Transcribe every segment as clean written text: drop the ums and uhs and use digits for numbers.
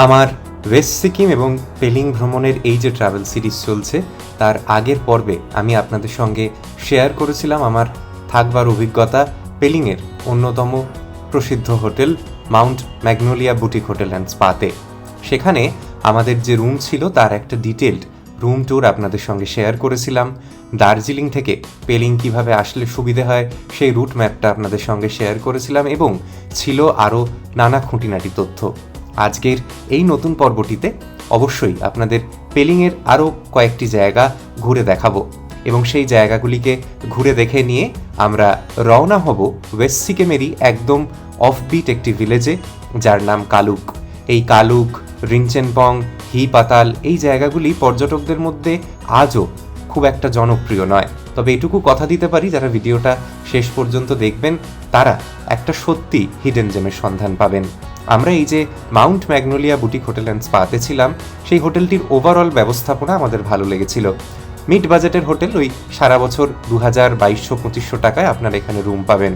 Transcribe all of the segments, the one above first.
আমার ওয়েস্ট সিকিম এবং পেলিং ভ্রমণের এই যে ট্রাভেল সিরিজ চলছে তার আগের পর্বে আমি আপনাদের সঙ্গে শেয়ার করেছিলাম আমার থাকবার অভিজ্ঞতা পেলিংয়ের অন্যতম প্রসিদ্ধ hotel Mount magnolia boutique hotel and স্পাতে। সেখানে আমাদের যে রুম ছিল তার একটা ডিটেলড রুম ট্যুর আপনাদের সঙ্গে শেয়ার করেছিলাম। দার্জিলিং থেকে পেলিং কিভাবে আসলে সুবিধে হয় সেই রুট ম্যাপটা আপনাদের সঙ্গে শেয়ার করেছিলাম এবং ছিল আরও নানা খুঁটিনাটি তথ্য। আজকের এই নতুন পর্বটিতে অবশ্যই আপনাদের পেলিংয়ের আরও কয়েকটি জায়গা ঘুরে দেখাবো এবং সেই জায়গাগুলিকে ঘুরে দেখে নিয়ে আমরা রওনা হব ওয়েস্ট সিকিমেরই একদম অফবিট একটি ভিলেজে যার নাম কালুক। এই কালুক, রিংচেনপং, হি পাতাল এই জায়গাগুলি পর্যটকদের মধ্যে আজও খুব একটা জনপ্রিয় নয়, তবে এটুকু কথা দিতে পারি যারা ভিডিওটা শেষ পর্যন্ত দেখবেন তারা একটা সত্যি হিডেন জেমের সন্ধান পাবেন। আমরা এই যে mount magnolia boutique hotel and স্পাতে ছিলাম সেই হোটেলটির ওভারঅল ব্যবস্থাপনা আমাদের ভালো লেগেছিল। মিড বাজেটের হোটেল, ওই সারা বছর 2200-2500 টাকায় আপনারা এখানে রুম পাবেন।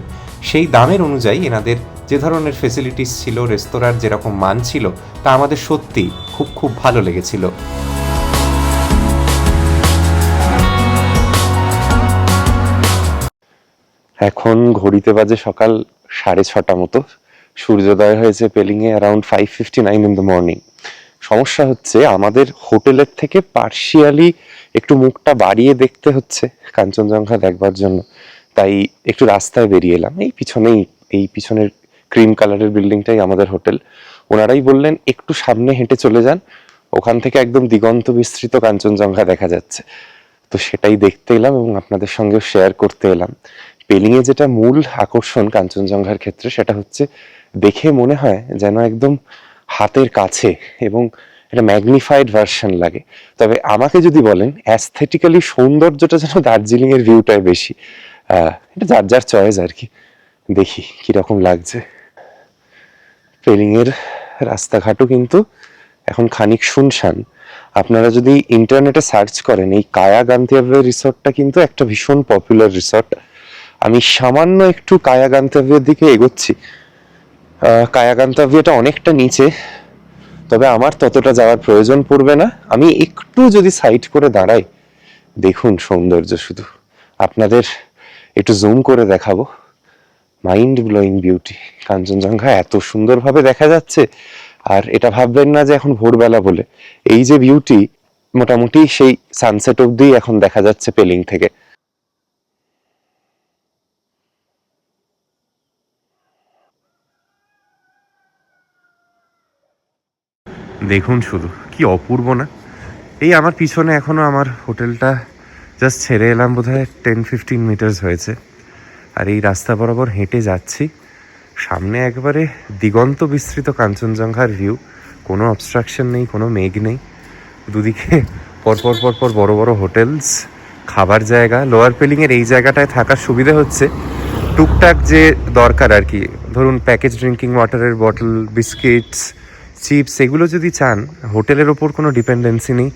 সেই দামের অনুযায়ী এনাদের যে ধরনের ফেসিলিটিস ছিল, রেস্তোরাঁর যেরকম মান ছিল তা আমাদের সত্যি খুব ভালো লেগেছিল। এখন ঘড়িতে বাজে সকাল 6:30 মতো। সূর্যোদয় হয়েছে পেলিংয়ে অ্যারাউন্ড 5:59 ইন দ্য মর্নিং। সমস্যা হচ্ছে আমাদের হোটেলের থেকে পার্শিয়ালি একটু মুখটা বাড়িয়ে দেখতে হচ্ছে কাঞ্চনজঙ্ঘা দেখবার জন্য, তাই একটু রাস্তায় বেরিয়ে এলাম। এই পিছনের ক্রিম কালারের বিল্ডিংটাই আমাদের হোটেল। ওনারাই বললেন একটু সামনে হেঁটে চলে যান, ওখান থেকে একদম দিগন্ত বিস্তৃত কাঞ্চনজঙ্ঘা দেখা যাচ্ছে। তো সেটাই দেখতে এলাম এবং আপনাদের সঙ্গে শেয়ার করতে এলাম। পেলিংয়ে যেটা মূল আকর্ষণ কাঞ্চনজঙ্ঘার ক্ষেত্রে সেটা হচ্ছে দেখে মনে হয় যেন একদম হাতের কাছে এবং একটা ম্যাগনিফাইড ভার্সন লাগে। তবে আমাকে যদি বলেন অ্যাস্থেটিক্যালি সৌন্দর্যটা যেন দার্জিলিং এর ভিউটাই বেশি। এটা যার যার চয়েস আর কি। দেখি কিরকম লাগছে। পেলিংয়ের রাস্তাঘাটও কিন্তু এখন খানিক শুনশান। আপনারা যদি ইন্টারনেটে সার্চ করেন এই কায়া গান্তিয়াভে রিসর্টটা কিন্তু একটা ভীষণ পপুলার রিসর্ট। আমি সামান্য একটু কায়া গান্তাভিয়ার দিকে এগোচ্ছি। কায়া গান্তাভিয়াটা অনেকটা নিচে, তবে আমার ততটা যাওয়ার প্রয়োজন পড়বে না। আমি একটু যদি সাইড করে দাঁড়াই, দেখুন সৌন্দর্য শুধু। আপনাদের একটু জুম করে দেখাবো। Mind blowing beauty. কাঞ্চনজঙ্ঘা এত সুন্দরভাবে দেখা যাচ্ছে, আর এটা ভাববেন না যে এখন ভোরবেলা বলে। এই যে বিউটি মোটামুটি সেই সানসেট অবধি এখন দেখা যাচ্ছে পেলিং থেকে। দেখুন শুধু কি অপূর্ব না। এই আমার পিছনে এখনো আমার হোটেলটা জাস্ট ছেড়ে এলাম বোধহয় 10-15 মিটার্স হয়েছে, আর এই রাস্তা বরাবর হেঁটে যাচ্ছি। সামনে একবারে দিগন্ত বিস্তৃত কাঞ্চনজঙ্ঘার ভিউ, কোনো অবস্ট্রাকশন নেই, কোনো মেঘ নেই। দুদিকে পরপর বড় বড় হোটেলস, খাবার জায়গা। লোয়ার পেলিংয়ের এই জায়গাটায় থাকার সুবিধা হচ্ছে টুকটাক যে দরকার আর কি, ধরুন প্যাকেজ ড্রিঙ্কিং ওয়াটারের বটল, বিস্কিটস, চিপস, এগুলো যদি চান হোটেলের ওপর কোনো ডিপেন্ডেন্সি নেই।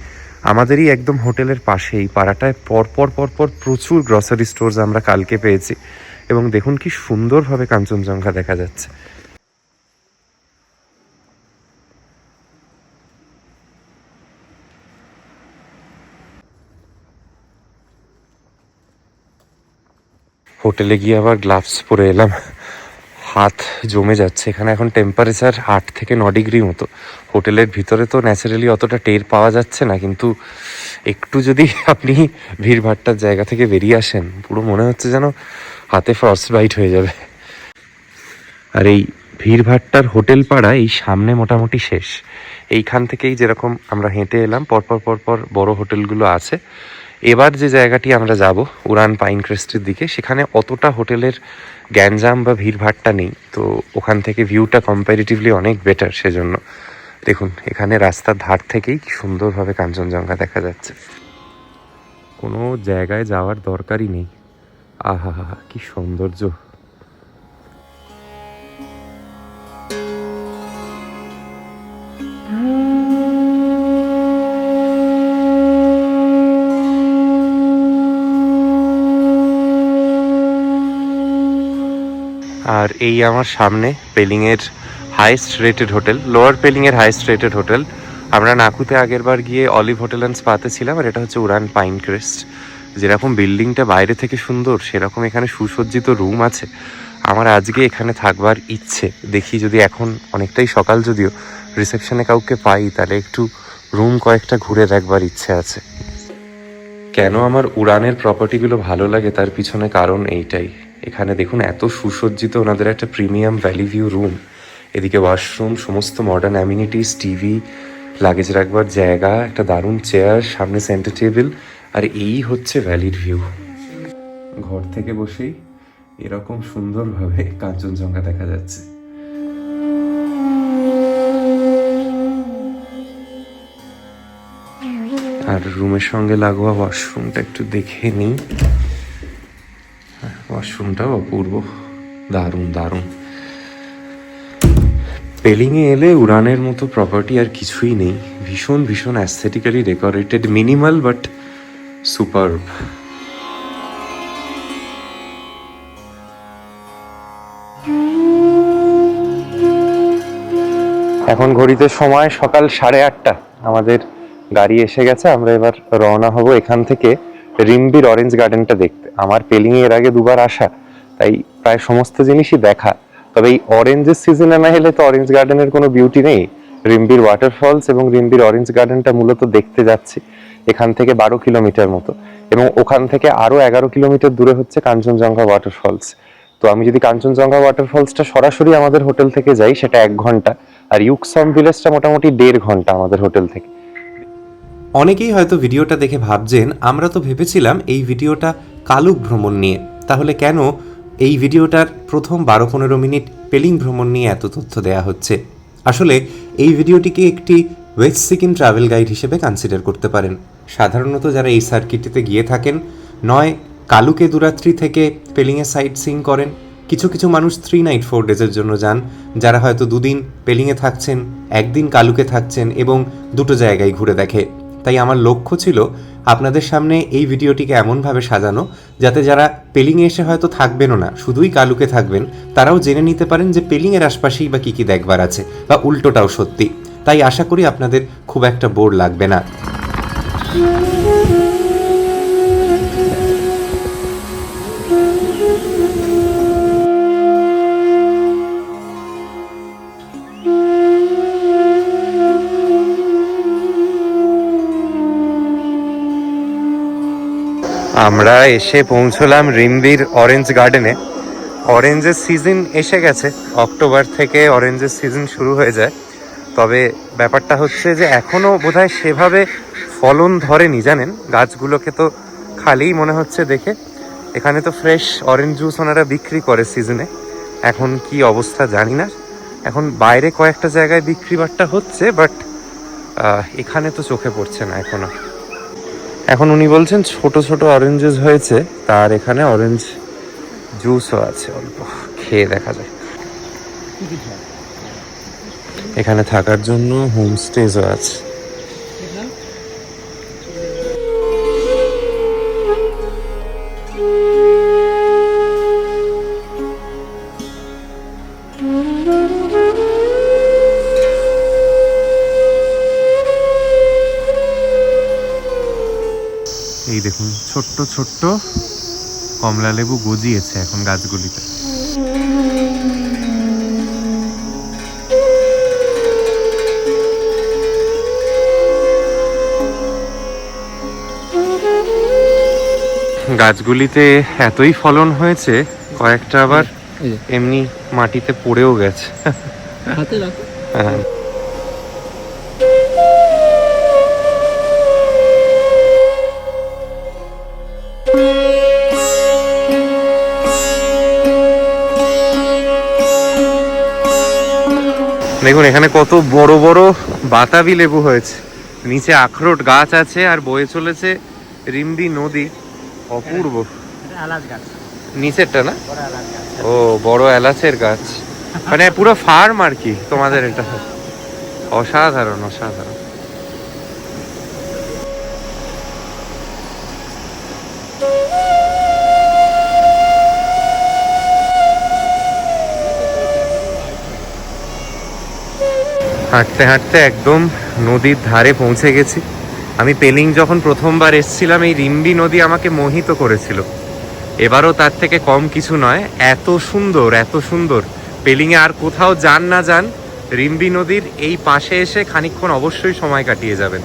আমাদেরই একদম হোটেলের পাশেই পাড়াটায় পরপর প্রচুর গ্রসারি স্টোরস আমরা কালকে পেয়েছি এবং দেখুন কি সুন্দরভাবে কাঞ্চনজঙ্ঘা দেখা যাচ্ছে। হোটেলে গিয়ে আবার গ্লাভস পরে এলাম, হাত জমে যাচ্ছে। এখানে এখন টেম্পারেচার 8 থেকে 9 ডিগ্রি মতো। হোটেলের ভিতরে তো ন্যাচারালি অতটা টের পাওয়া যাচ্ছে না, কিন্তু একটু যদি আপনি ভিড়ভাট্টার জায়গা থেকে বেরিয়ে আসেন পুরো মনে হচ্ছে যেন হাতে ফ্রস্ট বাইট হয়ে যাবে। আর এই ভিড়ভাট্টার হোটেল পাড়া এই সামনে মোটামুটি শেষ। এইখান থেকেই যেরকম আমরা হেঁটে এলাম পরপর বড় হোটেলগুলো আছে। এবার যে জায়গাটি আমরা যাব উড়ান পাইন ক্রেস্টের দিকে, সেখানে অতটা হোটেলের গ্যাঞ্জাম বা ভিড়ভাট্টা নেই, তো ওখান থেকে ভিউটা কম্প্যারিটিভলি অনেক বেটার। সেজন্য দেখুন এখানে রাস্তার ধার থেকেই কি সুন্দরভাবে কাঞ্চনজঙ্ঘা দেখা যাচ্ছে। কোনো জায়গায় যাওয়ার দরকারই নেই। আহা কি সৌন্দর্য। আর এই আমার সামনে পেলিংয়ের হাইয়েস্ট রেটেড হোটেল, লোয়ার পেলিংয়ের হাইয়েস্ট রেটেড হোটেল। আমরা নাকুতে আগের বার গিয়ে অলিভ হোটেল অ্যান্ড স্পাতে ছিলাম, আর এটা হচ্ছে উড়ান পাইন ক্রেস্ট। যেরকম বিল্ডিংটা বাইরে থেকে সুন্দর, সেরকম এখানে সুসজ্জিত রুম আছে। আমার আজকে এখানে থাকবার ইচ্ছে, দেখি যদি এখন অনেকটাই সকাল যদিও রিসেপশনে কাউকে পাই, তাহলে একটু রুম কয়েকটা ঘুরে দেখবার ইচ্ছে আছে। কেন আমার উড়ানের প্রপার্টিগুলো ভালো লাগে তার পিছনে কারণ এইটাই। এখানে দেখুন এত সুসজ্জিত ওনাদের একটা প্রিমিয়াম ভ্যালি ভিউ রুম, এদিকে ওয়াশরুম, সমস্ত মডার্ন অ্যামিনিটিস, টিভি, লাগেজ রাখবার জায়গা, একটা দারুণ চেয়ার, সামনে সেন্টার টেবিল, আর এই হচ্ছে ভ্যালির ভিউ। ঘর থেকে বসেই এরকম সুন্দরভাবে কাঞ্চনজঙ্ঘা দেখা যাচ্ছে। আর রুমের সঙ্গে লাগোয়া ওয়াশরুমটা একটু দেখে নিই। ওয়াশরুমটাও অপূর্ব, দারুণ দারুণ। পেলিংয়ে এলে উড়ানের মতো প্রপার্টি আর কিছুই নেই। ভীষণ ভীষণ অ্যাস্থেটিক্যালি ডেকোরেটেড, মিনিমাল বাট সুপারব। এখন ঘড়িতে সময় সকাল 8:30। আমাদের গাড়ি এসে গেছে, আমরা এবার রওনা হব এখান থেকে রিম্বির অরেঞ্জ গার্ডেনটা দেখতে। আমার পেলিংয়ে এর আগে দুবার আসা, তাই প্রায় সমস্ত জিনিসই দেখা। তবে এই অরেঞ্জের সিজনে না এলে তো অরেঞ্জ গার্ডেনের কোনো বিউটি নেই। রিম্বির ওয়াটারফলস এবং রিম্বির অরেঞ্জ গার্ডেনটা মূলত দেখতে যাচ্ছি। এখান থেকে 12 কিলোমিটার মতো, এবং ওখান থেকে আরো 11 কিলোমিটার দূরে হচ্ছে কাঞ্চনজঙ্ঘা ওয়াটারফলস। তো আমি যদি কাঞ্চনজঙ্ঘা ওয়াটারফলসটা সরাসরি আমাদের হোটেল থেকে যাই, সেটা 1 ঘন্টা, আর ইউকসম ভিলেজটা মোটামুটি 1.5 ঘন্টা আমাদের হোটেল থেকে। অনেকেই হয়তো ভিডিওটা দেখে ভাবছেন, আমরা তো ভেবেছিলাম এই ভিডিওটা কালুক ভ্রমণ নিয়ে, তাহলে কেন এই ভিডিওটার প্রথম 12-15 মিনিট পেলিং ভ্রমণ নিয়ে এত তথ্য দেয়া হচ্ছে। আসলে এই ভিডিওটিকে একটি ওয়েস্ট সিকিম ট্রাভেল গাইড হিসেবে কনসিডার করতে পারেন। সাধারণত যারা এই সার্কিটটিতে গিয়ে থাকেন, নয় কালুকে দুরাত্রি থেকে পেলিংয়ে সাইট সিইং করেন, কিছু কিছু মানুষ 3 নাইট 4 ডেজের জন্য যান, যারা হয়তো 2 দিন পেলিংয়ে থাকছেন, 1 দিন কালুকে থাকছেন এবং দুটো জায়গায় ঘুরে দেখে। তাই আমার লক্ষ্য ছিল আপনাদের সামনে এই ভিডিওটিকে এমনভাবে সাজানো যাতে যারা পেলিংয়ে এসে হয়তো থাকবেনও না, শুধুই কালুকে থাকবেন, তারাও জেনে নিতে পারেন যে পেলিংয়ের আশপাশেই বা কী কী দেখবার আছে, বা উল্টোটাও সত্যি। তাই আশা করি আপনাদের খুব একটা বোর লাগবে না। আমরা এসে পৌঁছলাম রিম্বির অরেঞ্জ গার্ডেনে। অরেঞ্জের সিজন এসে গেছে, অক্টোবর থেকে অরেঞ্জের সিজন শুরু হয়ে যায়। তবে ব্যাপারটা হচ্ছে যে এখনও বোধহয় সেভাবে ফলন ধরেনি, জানেন। গাছগুলোকে তো খালিই মনে হচ্ছে দেখে। এখানে তো ফ্রেশ অরেঞ্জ জুস ওনারা বিক্রি করে সিজনে, এখন কি অবস্থা জানি না। এখন বাইরে কয়েকটা জায়গায় বিক্রি বাট্টা হচ্ছে, বাট এখানে তো চোখে পড়ছে না এখনো। এখন উনি বলছেন ছোট ছোট অরেঞ্জেস হয়েছে, তার এখানে অরেঞ্জ জুসও আছে, অল্প খেয়ে দেখা যায়। এখানে থাকার জন্য হোমস্টেজও আছে। এই দেখুন ছোট্ট ছোট্ট কমলা লেবু গজিয়েছে এখন গাছগুলিতে। গাছগুলিতে এতই ফলন হয়েছে, কয়েকটা আবার এমনি মাটিতে পড়েও গেছে। হ্যাঁ, দেখুন এখানে কত বড় বড় বাতাবি লেবু হয়েছে। নিচে আখরোট গাছ আছে আর বয়ে চলেছে রিম্বি নদী, অপূর্ব। নিচেরটা না? ও বড় এলাচের গাছ, মানে পুরো ফার্ম আর কি তোমাদের এটা। অসাধারণ অসাধারণ। হাঁটতে হাঁটতে একদম নদীর ধারে পৌঁছে গেছি। আমি পেলিং যখন প্রথমবার এসেছিলাম এই রিম্বি নদী আমাকে মোহিত করেছিল। এবারও তার থেকে কম কিছু নয়। এত সুন্দর, এত সুন্দর। পেলিংয়ে আর কোথাও যান না যান, রিম্বি নদীর এই পাশে এসে খানিকক্ষণ অবশ্যই সময় কাটিয়ে যাবেন।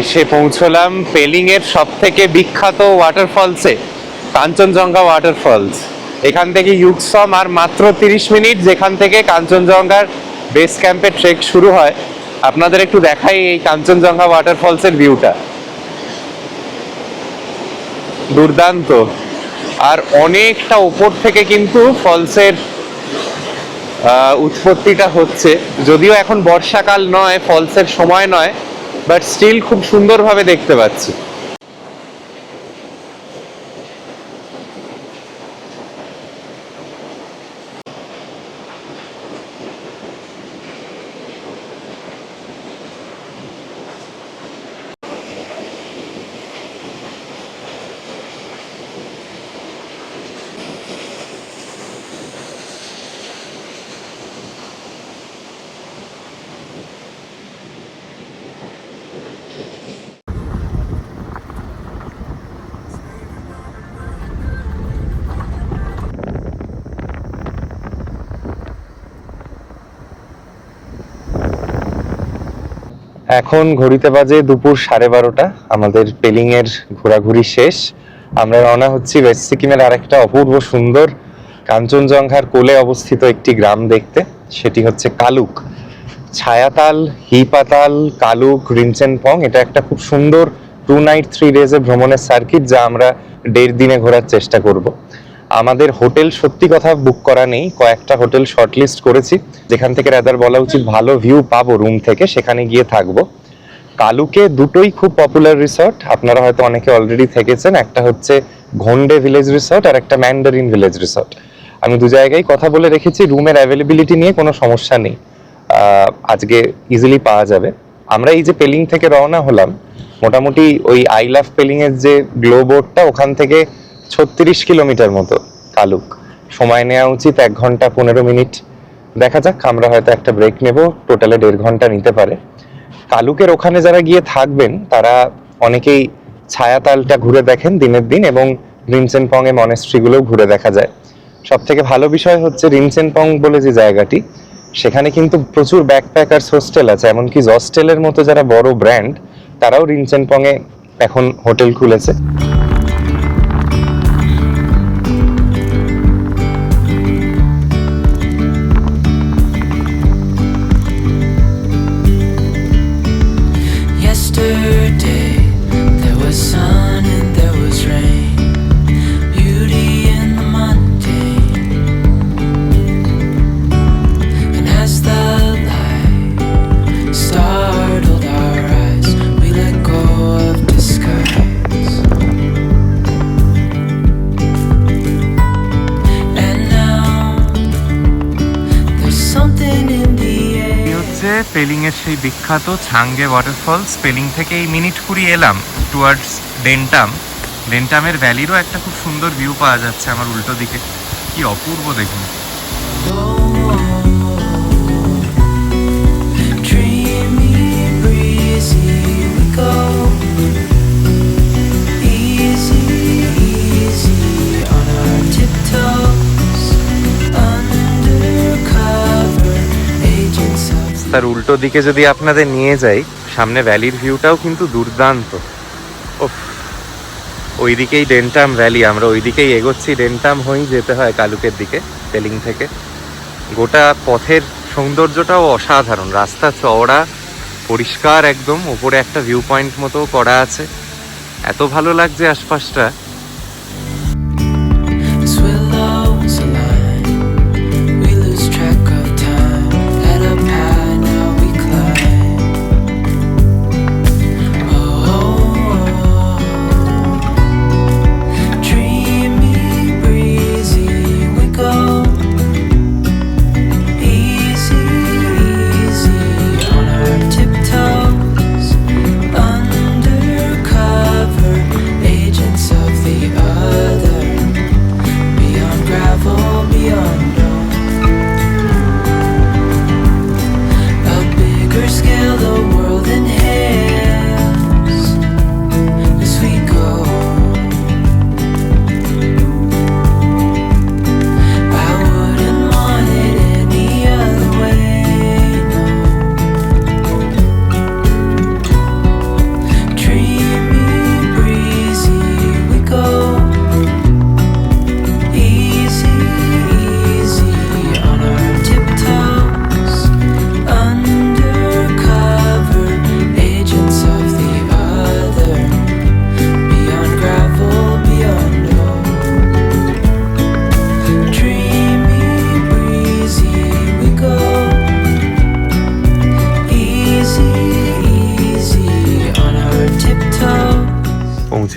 এসে পৌঁছলাম পেলিং এর সব থেকে বিখ্যাত ওয়াটারফলসে, কাঞ্চনজঙ্ঘা ওয়াটারফলস। এখান থেকে ইউকসম আর মাত্র 30 মিনিট, যেখান থেকে কাঞ্চনজঙ্ঘার বেস ক্যাম্পের ট্রেক শুরু হয়। আপনাদের একটু দেখাই এই কাঞ্চনজঙ্ঘা ওয়াটারফলসের ভিউটা, দুর্দান্ত। আর অনেকটা উপর থেকে কিন্তু ফলসের উৎপত্তিটা হচ্ছে, যদিও এখন বর্ষাকাল নয়, ফলসের সময় নয়, বাট স্টিল খুব সুন্দরভাবে দেখতে পাচ্ছি। এখন ঘড়িতে বাজে দুপুর 12:30। আমাদের পেলিং এর ঘোরাঘুরি শেষ। আমরা রওনা হচ্ছি ওয়েস্ট সিকিমের আরেকটা অপূর্ব সুন্দর কাঞ্চনজঙ্ঘার কোলে অবস্থিত একটি গ্রাম দেখতে। সেটি হচ্ছে কালুক। ছায়াতাল, হিপাতাল, কালুক, রিমচেনপং, এটা একটা খুব সুন্দর 2 নাইট 3 ডেজের ভ্রমণের সার্কিট, যা আমরা 1.5 দিনে ঘোরার চেষ্টা করব। আমাদের হোটেল সত্যি কথা বুক করা নেই, কয়েকটা হোটেল শর্টলিস্ট করেছি, যেখান থেকে রাদার বলা উচিত ভালো ভিউ পাবো রুম থেকে, সেখানে গিয়ে থাকবো। কালুকে দুটোই খুব পপুলার রিসর্ট, আপনারা হয়তো অনেকে অলরেডি থেকেছেন। একটা হচ্ছে ঘন্ডে ভিলেজ রিসর্ট আর একটা ম্যান্ডারিন ভিলেজ রিসর্ট। আমি দু জায়গায় কথা বলে রেখেছি, রুমের অ্যাভেলেবিলিটি নিয়ে কোনো সমস্যা নেই, আজকে ইজিলি পাওয়া যাবে। আমরা এই যে পেলিং থেকে রওনা হলাম, মোটামুটি ওই আই লাভ পেলিং এর যে গ্লো বোর্ডটা, ওখান থেকে 36 কিলোমিটার মতো কালুক। সময় নেওয়া উচিত 1 ঘন্টা 15 মিনিট। দেখা যাক, আমরা হয়তো একটা ব্রেক নেব, টোটালে 1.5 ঘন্টা নিতে পারে। কালুকের ওখানে যারা গিয়ে থাকবেন তারা অনেকেই ছায়াতালটা ঘুরে দেখেন দিনের দিন, এবং রিমচেনপং এ মনেস্ট্রিগুলোও ঘুরে দেখা যায়। সব থেকে ভালো বিষয় হচ্ছে রিমচেনপং বলে যে জায়গাটি, সেখানে কিন্তু প্রচুর ব্যাকপ্যাকার্স হোস্টেল আছে, এমনকি জস্টেলের মতো যারা বড় ব্র্যান্ড, তারাও রিমচেনপং এ এখন হোটেল খুলেছে। Yesterday there was sun and there was rain, beauty in the mundane. And as the light startled our eyes, we let go of disguise. And now there's something in the air. হচ্ছে পেলিং এর সেই বিখ্যাত ছাঙ্গে waterfalls. Pelling থেকে এই minute 20 এলাম towards Dentam. ডেন্টামের ভ্যালিরও একটা খুব সুন্দর ভিউ পাওয়া যাচ্ছে আমার উল্টো দিকে, কি অপূর্ব দেখুন। Dreamy, breezy, we go. Easy, easy on our tiptoes, undercover agents of. তার উল্টো দিকে যদি আপনাদের নিয়ে যাই, সামনে ভ্যালির ভিউটাও কিন্তু দুর্দান্ত। ওফ, ওইদিকেই ডেন্টাম ভ্যালি, আমরা ওইদিকেই এগোচ্ছি। ডেন্টাম হয়েই যেতে হয় কালুকের দিকে পেলিং থেকে। গোটা পথের সৌন্দর্যটাও অসাধারণ, রাস্তা চওড়া, পরিষ্কার একদম, উপরে একটা ভিউ পয়েন্ট মতো করা আছে। এত ভালো লাগছে আশপাশটা। As willows align, we lose track of time. Head up high, now we climb.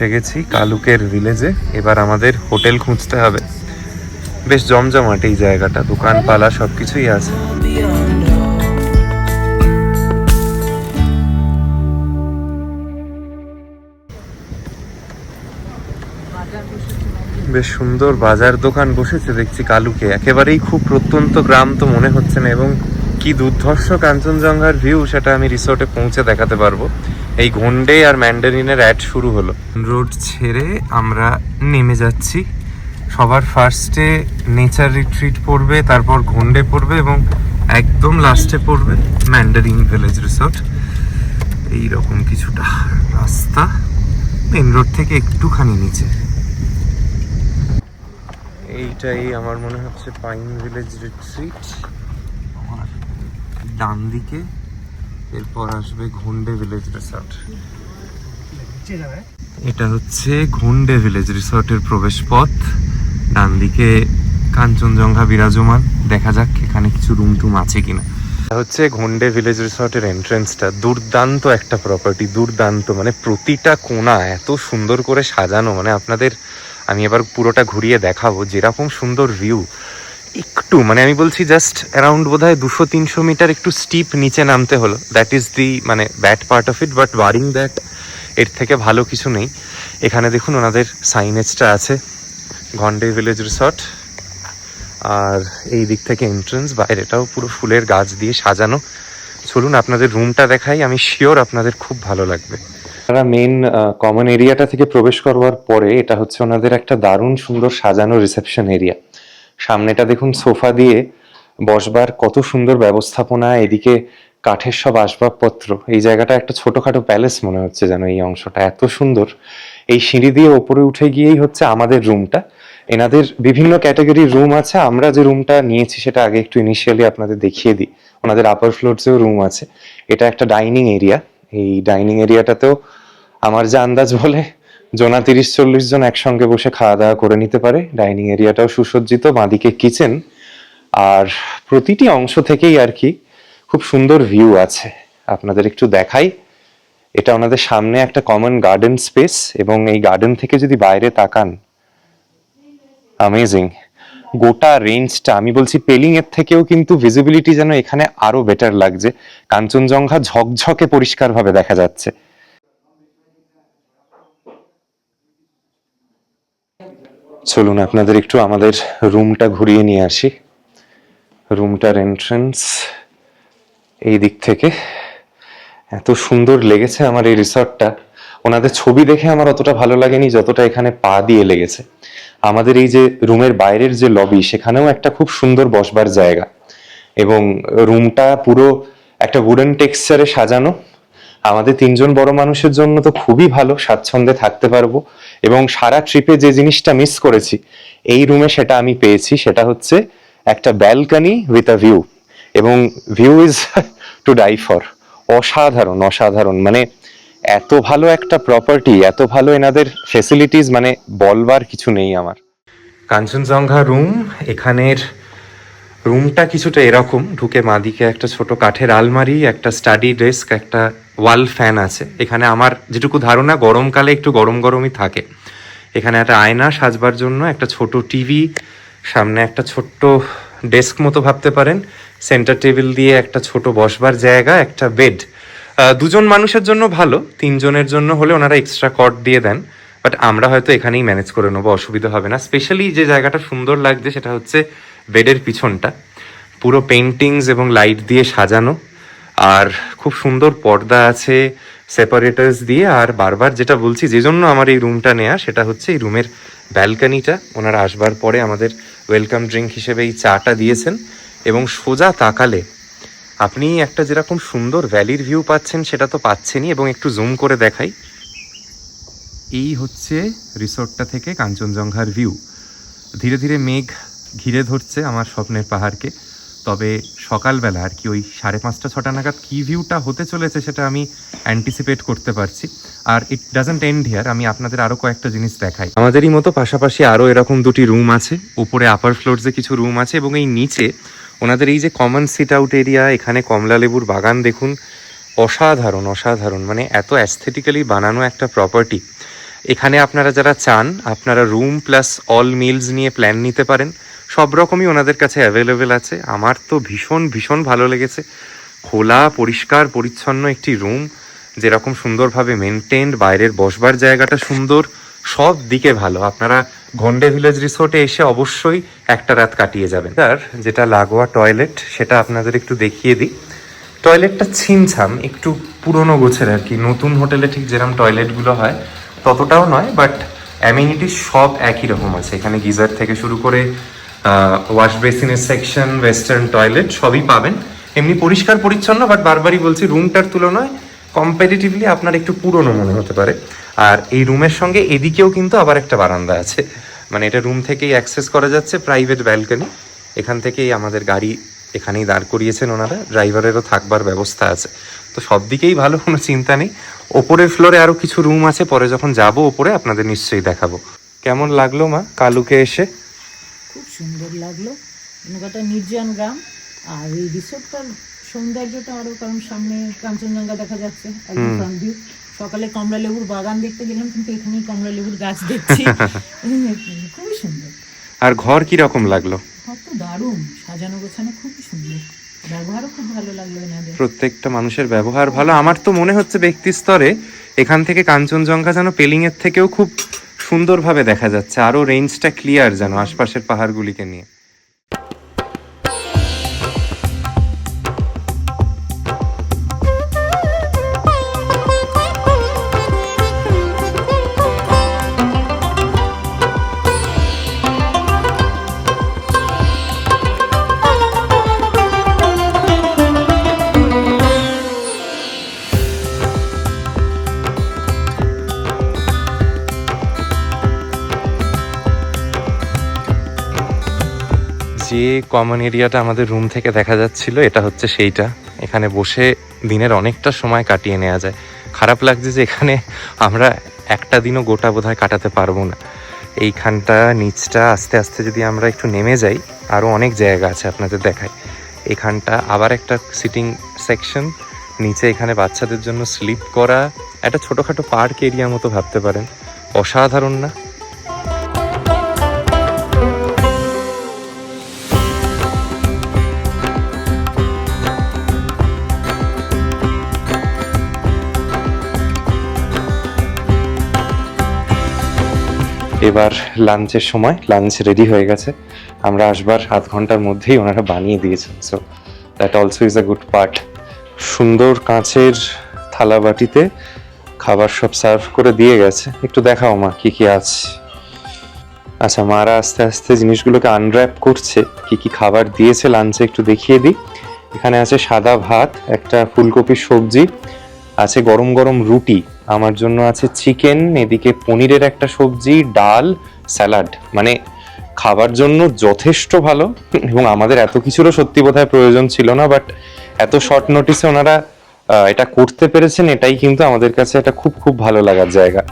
পৌঁছে গেছি কালুকের ভিলেজে। এবার আমাদের হোটেল খুঁজতে হবে। বেশ জমজমাট এই জায়গাটা, দোকানপালা সবকিছুই আছে। beyond all. বেশ সুন্দর বাজার দোকান বসেছে দেখছি কালুকে। একেবারেই খুব প্রত্যন্ত গ্রাম তো মনে হচ্ছে না, এবং কি দুর্ধর্ষ কাঞ্চনজঙ্ঘার ভিউ সেটা আমি রিসোর্টে পৌঁছে দেখাতে পারবো। এই ঘন্ডে আর ম্যান্ডারিনের অ্যাড শুরু হলো। রোড ছেড়ে আমরা নেমে যাচ্ছি। সবার ফার্স্টে নেচার রিট্রিট পড়বে, তারপর ঘন্ডে পড়বে, এবং একদম লাস্টে পড়বে ম্যান্ডারিন ভিলেজ রিসোর্ট। এইরকম কিছুটা রাস্তা, মেন রোড থেকে একটুখানি নিচে। এইটাই আমার মনে হচ্ছে পাইন ভিলেজ রিট্রিট। আমার ডান দিকে, এরপর আসবে ঘুন্ডে ভিলেজ রিসর্ট। এটা হচ্ছে ঘুন্ডে ভিলেজ রিসর্টের প্রবেশ পথ। ডান দিকে কাঞ্চনজঙ্ঘা বিরাজমান। দেখা যাক এখানে কিছু রুম টুম আছে কিনা। এটা হচ্ছে ঘুন্ডে ভিলেজ রিসর্টের এন্ট্রেন্সটা। দুর্দান্ত একটা প্রপার্টি, দুর্দান্ত, মানে প্রতিটা কোণা এত সুন্দর করে সাজানো। মানে আপনাদের আমি এবার পুরোটা ঘুরিয়ে দেখাবো। যেরকম সুন্দর ভিউ, একটু মানে আমি বলছি জাস্ট অ্যারাউন্ড বোধহয় 200-300 মিটার একটু স্টিপ নিচে নামতে হলো। দ্যাট ইজ দি মানে bad part of it, but বারিং that এর থেকে ভালো কিছু নেই। এখানে দেখুন ওনাদের সাইনেজটা আছে, ঘন্ডে ভিলেজ রিসর্ট। আর এই দিক থেকে এন্ট্রেন্স, বাইরেটাও পুরো ফুলের গাছ দিয়ে সাজানো। চলুন আপনাদের রুমটা দেখাই, আমি শিওর আপনাদের খুব ভালো লাগবে। আপনারা মেন কমন এরিয়াটা থেকে প্রবেশ করবার পরে এটা হচ্ছে ওনাদের একটা দারুণ সুন্দর সাজানো রিসেপশন এরিয়া। সামনেটা দেখুন সোফা দিয়ে বসবার কত সুন্দর ব্যবস্থাপনা, এদিকে কাঠের সব আসবাবপত্র। এই জায়গাটা একটা ছোটখাটো প্যালেস মনে হচ্ছে যেন, এই অংশটা এত সুন্দর। এই সিঁড়ি দিয়ে ওপরে উঠে গিয়েই হচ্ছে আমাদের রুমটা। এনাদের বিভিন্ন ক্যাটাগরির রুম আছে। আমরা যে রুমটা নিয়েছি সেটা আগে একটু ইনিশিয়ালি আপনাদের দেখিয়ে দিই। ওনাদের আপার ফ্লোরসেও রুম আছে। এটা একটা ডাইনিং এরিয়া। এই ডাইনিং এরিয়াটাতেও আমার যা আন্দাজ বলে জনা 30-40 জন একসঙ্গে বসে খাওয়া দাওয়া করে নিতে পারে। ডাইনিং এরিয়াটাও সুসজ্জিত, বাঁদিকে কিচেন, আর প্রতিটি অংশ থেকেই আর কি খুব সুন্দর ভিউ আছে। আপনাদের একটু দেখাই। এটা ওনাদের সামনে একটা কমন গার্ডেন স্পেস, এবং এই গার্ডেন থেকে যদি বাইরে তাকান, অ্যামেজিং। গোটা রেঞ্জটা আমি বলছি পেলিং এর থেকেও কিন্তু ভিজিবিলিটি যেন এখানে আরো বেটার লাগছে। কাঞ্চনজঙ্ঘা ঝকঝকে পরিষ্কারভাবে দেখা যাচ্ছে। চলুন আপনাদের একটু আমাদের রুমটা ঘুরিয়ে নিয়ে আসি। রুমটার এন্ট্রেন্স এই দিক থেকে। এত সুন্দর লেগেছে আমার এই রিসর্টটা। ওনাদের ছবি দেখে আমার অতটা ভালো লাগেনি যতটা এখানে পা দিয়ে লেগেছে। আমাদের এই যে রুমের বাইরের যে লবি, সেখানেও একটা খুব সুন্দর বসবার জায়গা, এবং রুমটা পুরো একটা উডেন টেক্সচারে সাজানো। আমাদের 3 জন বড় মানুষের জন্য তো খুবই ভালো, স্বাচ্ছন্দ্যে থাকতে পারবো। এবং সারা ট্রিপে যে জিনিসটা মিস করেছি এই রুমে সেটা আমি পেয়েছি। সেটা হচ্ছে একটা ব্যালকনি উইথ আ ভিউ, এবং view is to die for. অসাধারণ অসাধারণ, মানে এত ভালো একটা প্রপার্টি, এত ভালো এনাদের ফেসিলিটিস, মানে বলবার কিছু নেই আমার। কাঞ্চনজঙ্ঘা রুম, এখানের রুমটা কিছুটা এরকম। ঢুকে মাদিকে একটা ছোট কাঠের আলমারি, একটা স্টাডি ডেস্ক, একটা ওয়াল ফ্যান আছে। এখানে আমার যেটুকু ধারণা গরমকালে একটু গরম গরমই থাকে। এখানে একটা আয়না সাজবার জন্য, একটা ছোট টিভি, সামনে একটা ছোট্ট ডেস্ক মতো ভাবতে পারেন, সেন্টার টেবিল দিয়ে একটা ছোট বসবার জায়গা, একটা বেড। 2 জন মানুষের জন্য ভালো, 3 জনের জন্য হলে ওনারা এক্সট্রা কট দিয়ে দেন, বাট আমরা হয়তো এখানেই ম্যানেজ করে নেবো, অসুবিধা হবে না। স্পেশালি যে জায়গাটা সুন্দর লাগছে সেটা হচ্ছে বেডের পিছনটা, পুরো পেন্টিংস এবং লাইট দিয়ে সাজানো, আর খুব সুন্দর পর্দা আছে সেপারেটার্স দিয়ে। আর বারবার যেটা বলছি, যে জন্য আমার এই রুমটা নেওয়া, সেটা হচ্ছে এই রুমের ব্যালকনিটা। ওনারা আসবার পরে আমাদের ওয়েলকাম ড্রিঙ্ক হিসেবে এই চাটা দিয়েছেন, এবং সোজা তাকালে আপনি একটা যেরকম সুন্দর ভ্যালির ভিউ পাচ্ছেন সেটা তো পাচ্ছেনই, এবং একটু জুম করে দেখাই। এই হচ্ছে রিসোর্টটা থেকে কাঞ্চনজঙ্ঘার ভিউ। ধীরে ধীরে মেঘ ঘিরে ধরছে আমার স্বপ্নের পাহাড়কে, তবে সকালবেলা আর কি ওই 5:30-6টা নাগাদ কী ভিউটা হতে চলেছে সেটা আমি অ্যান্টিসিপেট করতে পারছি। আর ইট ডাজন্ট এন্ড হিয়ার, আমি আপনাদের আরও কয়েকটা জিনিস দেখাই। আমাদেরই মতো পাশাপাশি আরও এরকম 2টি রুম আছে। উপরে আপার ফ্লোরসে কিছু রুম আছে, এবং এই নিচে ওনাদের এই যে কমন সিট আউট এরিয়া, এখানে কমলা লেবুর বাগান দেখুন। অসাধারণ অসাধারণ, মানে এত অ্যাস্থেটিক্যালি বানানো একটা প্রপার্টি। এখানে আপনারা যারা চান আপনারা রুম প্লাস অল মিলস নিয়ে প্ল্যান নিতে পারেন, সব রকমই ওনাদের কাছে অ্যাভেলেবেল আছে। আমার তো ভীষণ ভীষণ ভালো লেগেছে। খোলা পরিষ্কার পরিচ্ছন্ন একটি রুম, যেরকম সুন্দরভাবে মেনটেন্ড, বাইরের বসবার জায়গাটা সুন্দর, সব দিকে ভালো। আপনারা ঘন্ডে ভিলেজ রিসোর্টে এসে অবশ্যই একটা রাত কাটিয়ে যাবেন। আর যেটা লাগোয়া টয়লেট সেটা আপনাদের একটু দেখিয়ে দিই। টয়লেটটা ছিমছাম, একটু পুরনো গোছের আর কি। নতুন হোটেলে ঠিক যেরকম টয়লেটগুলো হয় ততটাও নয়, বাট অ্যামিনিটিস সব একই রকম আছে। এখানে গিজার থেকে শুরু করে ওয়াশ বেসিনের সেকশন, ওয়েস্টার্ন টয়লেট সবই পাবেন। এমনি পরিষ্কার পরিচ্ছন্ন, বাট বারবারই বলছি রুমটার তুলনায় কম্পারেটিভলি আপনার একটু পুরনো মনে হতে পারে। আর এই রুমের সঙ্গে এদিকেও কিন্তু আবার একটা বারান্দা আছে, মানে এটা রুম থেকেই অ্যাক্সেস করা যাচ্ছে, প্রাইভেট ব্যালকনি। এখান থেকেই আমাদের গাড়ি এখানেই দাঁড় করিয়েছেন ওনারা, ড্রাইভারেরও থাকবার ব্যবস্থা আছে। তো সব দিকেই ভালো, কোনো চিন্তা নেই। ওপরের ফ্লোরে আরও কিছু রুম আছে, পরে যখন যাব ওপরে আপনাদের নিশ্চয়ই দেখাবো। কেমন লাগলো মা কালুকে এসে? খুব সুন্দর লাগলো। কথা নির্জন গ্রাম, আর এই রিসোর্টটার সৌন্দর্যটা আরো, কারণ সামনে কাঞ্চনজঙ্ঘা দেখা যাচ্ছে একদম ফ্রন্ট ভিউ। সকালে কমলা লেবুর বাগান দেখতে গেলাম, কিন্তু এখানেই কমলা লেবুর গাছ দেখছি। খুবই সুন্দর। আর ঘর কি রকম লাগলো? ঘর তো দারুণ সাজানো গোছানো, খুবই সুন্দর। ব্যবহারও খুব ভালো লাগলো এনাদের। প্রত্যেকটা মানুষের ব্যবহার ভালো। আমার তো মনে হচ্ছে ব্যক্তি স্তরে এখান থেকে কাঞ্চনজঙ্ঘা যেন পেলিংয়ের থেকেও খুব সুন্দরভাবে দেখা যাচ্ছে, আরও রেঞ্জটা ক্লিয়ার যেন আশপাশের পাহাড়গুলিকে নিয়ে। যে কমন এরিয়াটা আমাদের রুম থেকে দেখা যাচ্ছিল এটা হচ্ছে সেইটা। এখানে বসে দিনের অনেকটা সময় কাটিয়ে নেওয়া যায়। খারাপ লাগছে যে এখানে আমরা একটা দিনও গোটা বোধহয় কাটাতে পারবো না। এইখানটা নিচটা আস্তে আস্তে যদি আমরা একটু নেমে যাই, আরও অনেক জায়গা আছে আপনাদের দেখায়। এখানটা আবার একটা সিটিং সেকশন, নিচে এখানে বাচ্চাদের জন্য স্লিপ করা একটা ছোটোখাটো পার্ক এরিয়া মতো ভাবতে পারেন। অসাধারণ না? এবার লাঞ্চের সময়, লাঞ্চ রেডি হয়ে গেছে। আমরা আসবার আধ ঘন্টার মধ্যেই ওনারা বানিয়ে দিয়েছেন, so that also is a good part. সুন্দর কাঁচের থালা বাটিতে খাবার সব সার্ভ করে দিয়ে গেছে। একটু দেখাও মা কি কি আছে। আচ্ছা, মারা আস্তে আস্তে জিনিসগুলোকে আনর্যাপ করছে। কি কি খাবার দিয়েছে লাঞ্চে একটু দেখিয়ে দিই। এখানে আছে সাদা ভাত, একটা ফুলকপির সবজি, আছে গরম গরম রুটি, আমার জন্য আছে চিকেন, এদিকে পনিরের একটা সবজি, ডাল, স্যালাড। মানে খাবার জন্য যথেষ্ট ভালো। এবং আমাদের এত কিছুরও সত্যি বোধহয় প্রয়োজন ছিল না, বাট এত শর্ট নোটিসে ওনারা এটা করতে পেরেছেন, এটাই কিন্তু আমাদের কাছে একটা খুব খুব ভালো লাগার জায়গা।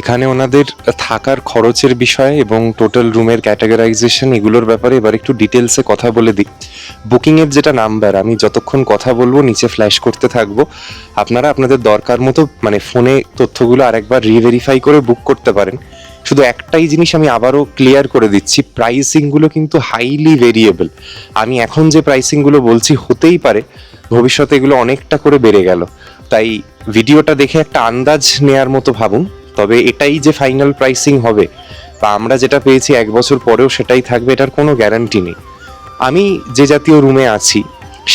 এখানে ওনাদের থাকার খরচের বিষয় এবং টোটাল রুমের ক্যাটাগরাইজেশন এগুলোর ব্যাপারে এবার একটু ডিটেলসে কথা বলে দিই। বুকিংয়ের যেটা নাম্বার, আমি যতক্ষণ কথা বলবো নিচে ফ্ল্যাশ করতে থাকবো। আপনারা আপনাদের দরকার মতো মানে ফোনে তথ্যগুলো আরেকবার রিভেরিফাই করে বুক করতে পারেন। শুধু একটাই জিনিস আমি আবারও ক্লিয়ার করে দিচ্ছি, প্রাইসিংগুলো কিন্তু হাইলি ভেরিয়েবল। আমি এখন যে প্রাইসিংগুলো বলছি হতেই পারে ভবিষ্যতে এগুলো অনেকটা করে বেড়ে গেল, তাই ভিডিওটা দেখে একটা আন্দাজ নেয়ার মতো ভাবুন। তবে এটাই যে ফাইনাল প্রাইসিং হবে বা আমরা যেটা পেয়েছি 1 বছর পরেও সেটাই থাকবে, এটার কোনো গ্যারান্টি নেই। আমি যে জাতীয় রুমে আছি